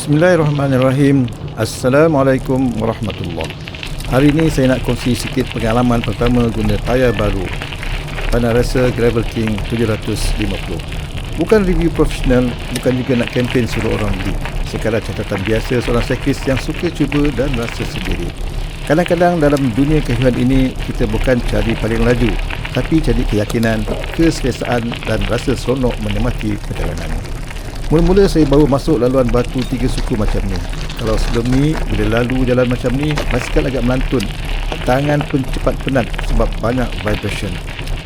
Bismillahirrahmanirrahim. Assalamualaikum warahmatullahi. Hari ini saya nak kongsi sikit pengalaman pertama guna tayar baru Panaresa Gravel King 750. Bukan review profesional, bukan juga nak kempen suruh orang beli. Sekadar catatan biasa seorang cyclist yang suka cuba dan rasa sendiri. Kadang-kadang dalam dunia kayuhan ini, kita bukan cari paling laju, tapi cari keyakinan, keselesaan dan rasa seronok menikmati perjalanan. Mula-mula saya baru masuk laluan batu 3 suku macam ni. Kalau sebelum ni, bila lalu jalan macam ni, basikal agak melantun, tangan pun cepat penat sebab banyak vibration.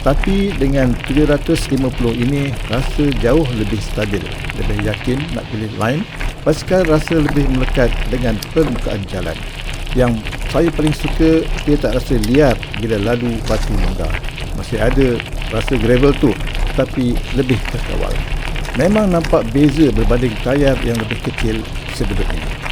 Tapi dengan 750 ini, rasa jauh lebih stabil, lebih yakin nak pilih line. Basikal rasa lebih melekat dengan permukaan jalan. Yang saya paling suka, dia tak rasa liar bila lalu batu longgar. Masih ada rasa gravel tu, tapi lebih terkawal. Memang nampak beza berbanding tayar yang lebih kecil sebelum ini.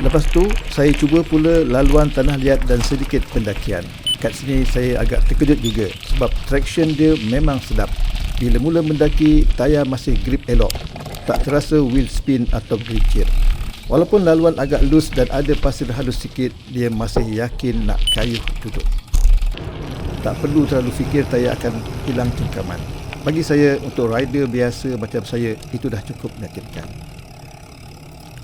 Lepas tu, saya cuba pula laluan tanah liat dan sedikit pendakian. Kat sini saya agak terkejut juga sebab traction dia memang sedap. Bila mula mendaki, tayar masih grip elok. Tak terasa wheel spin atau gelincir. Walaupun laluan agak loose dan ada pasir halus sikit, dia masih yakin nak kayuh duduk. Tak perlu terlalu fikir tayar akan hilang cengkaman. Bagi saya, untuk rider biasa macam saya, itu dah cukup meyakinkan.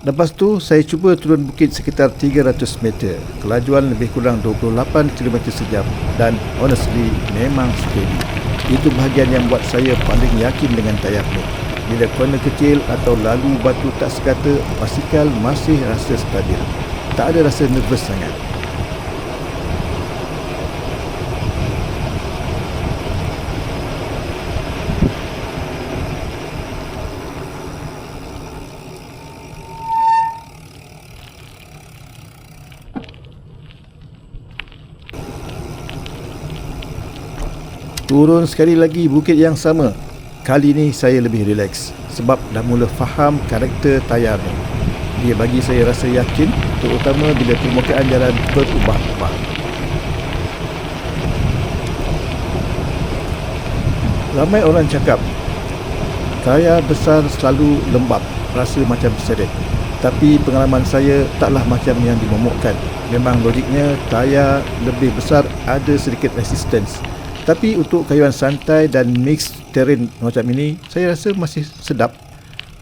Lepas tu, saya cuba turun bukit sekitar 300 meter. Kelajuan lebih kurang 28 km sejam dan honestly, memang steady. Itu bahagian yang buat saya paling yakin dengan tayar ni. Bila corner kecil atau lalu batu tak sekata, basikal masih rasa stabil. Tak ada rasa nervous sangat. Turun sekali lagi bukit yang sama. Kali ni saya lebih relax sebab dah mula faham karakter tayar ni. Dia bagi saya rasa yakin, terutama bila permukaan jalan berubah-ubah. Ramai orang cakap tayar besar selalu lembab, rasa macam seret. Tapi pengalaman saya taklah macam yang dimomokkan. Memang logiknya tayar lebih besar ada sedikit resistance. Tapi untuk kayuhan santai dan mixed terrain macam ini, saya rasa masih sedap.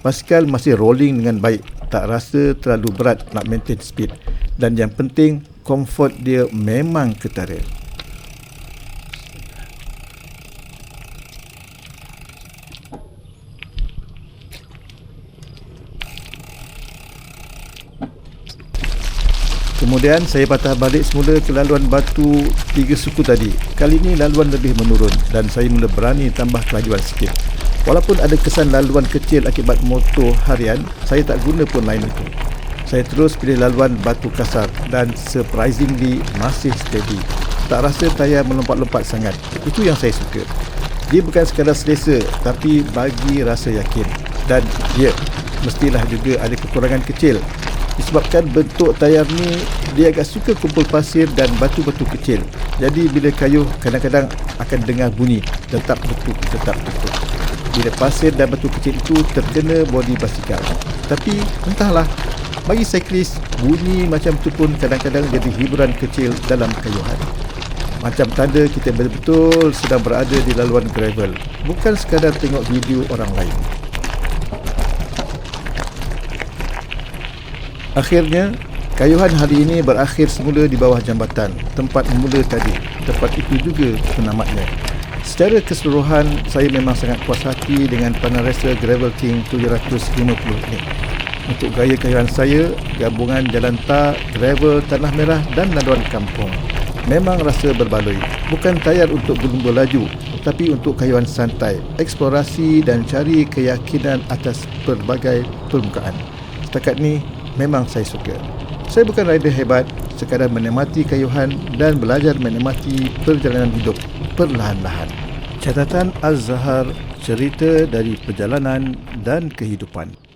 Basikal masih rolling dengan baik, tak rasa terlalu berat nak maintain speed. Dan yang penting, comfort dia memang ketara. Kemudian saya patah balik semula ke laluan batu 3 suku tadi. Kali ini laluan lebih menurun dan saya mula berani tambah kelajuan sikit. Walaupun ada kesan laluan kecil akibat motor harian, saya tak guna pun line itu. Saya terus pilih laluan batu kasar dan surprisingly masih steady. Tak rasa tayar melompat-lompat sangat. Itu yang saya suka. Dia bukan sekadar selesa, tapi bagi rasa yakin. Dan ya, mestilah juga ada kekurangan kecil. Disebabkan bentuk tayar ni, dia agak suka kumpul pasir dan batu-batu kecil. Jadi bila kayuh, kadang-kadang akan dengar bunyi tetap betul. Bila pasir dan batu kecil itu terkena bodi basikal. Tapi entahlah, bagi cyclist, bunyi macam tu pun kadang-kadang jadi hiburan kecil dalam kayuhan. Macam tanda kita betul-betul sedang berada di laluan gravel, bukan sekadar tengok video orang lain. Akhirnya, kayuhan hari ini berakhir semula di bawah jambatan, tempat mula tadi. Tempat itu juga penamatnya. Secara keseluruhan, saya memang sangat puas hati dengan Panaresa Gravel King 750 ini. Untuk gaya kayuhan saya, gabungan jalan tar, gravel, tanah merah dan laluan kampung. Memang rasa berbaloi. Bukan tayar untuk berlumba laju, tapi untuk kayuhan santai, eksplorasi dan cari keyakinan atas pelbagai permukaan. Setakat ni, memang saya suka. Saya bukan rider hebat, sekadar menikmati kayuhan dan belajar menikmati perjalanan hidup perlahan-lahan. Catatan Az-Zahar, cerita dari perjalanan dan kehidupan.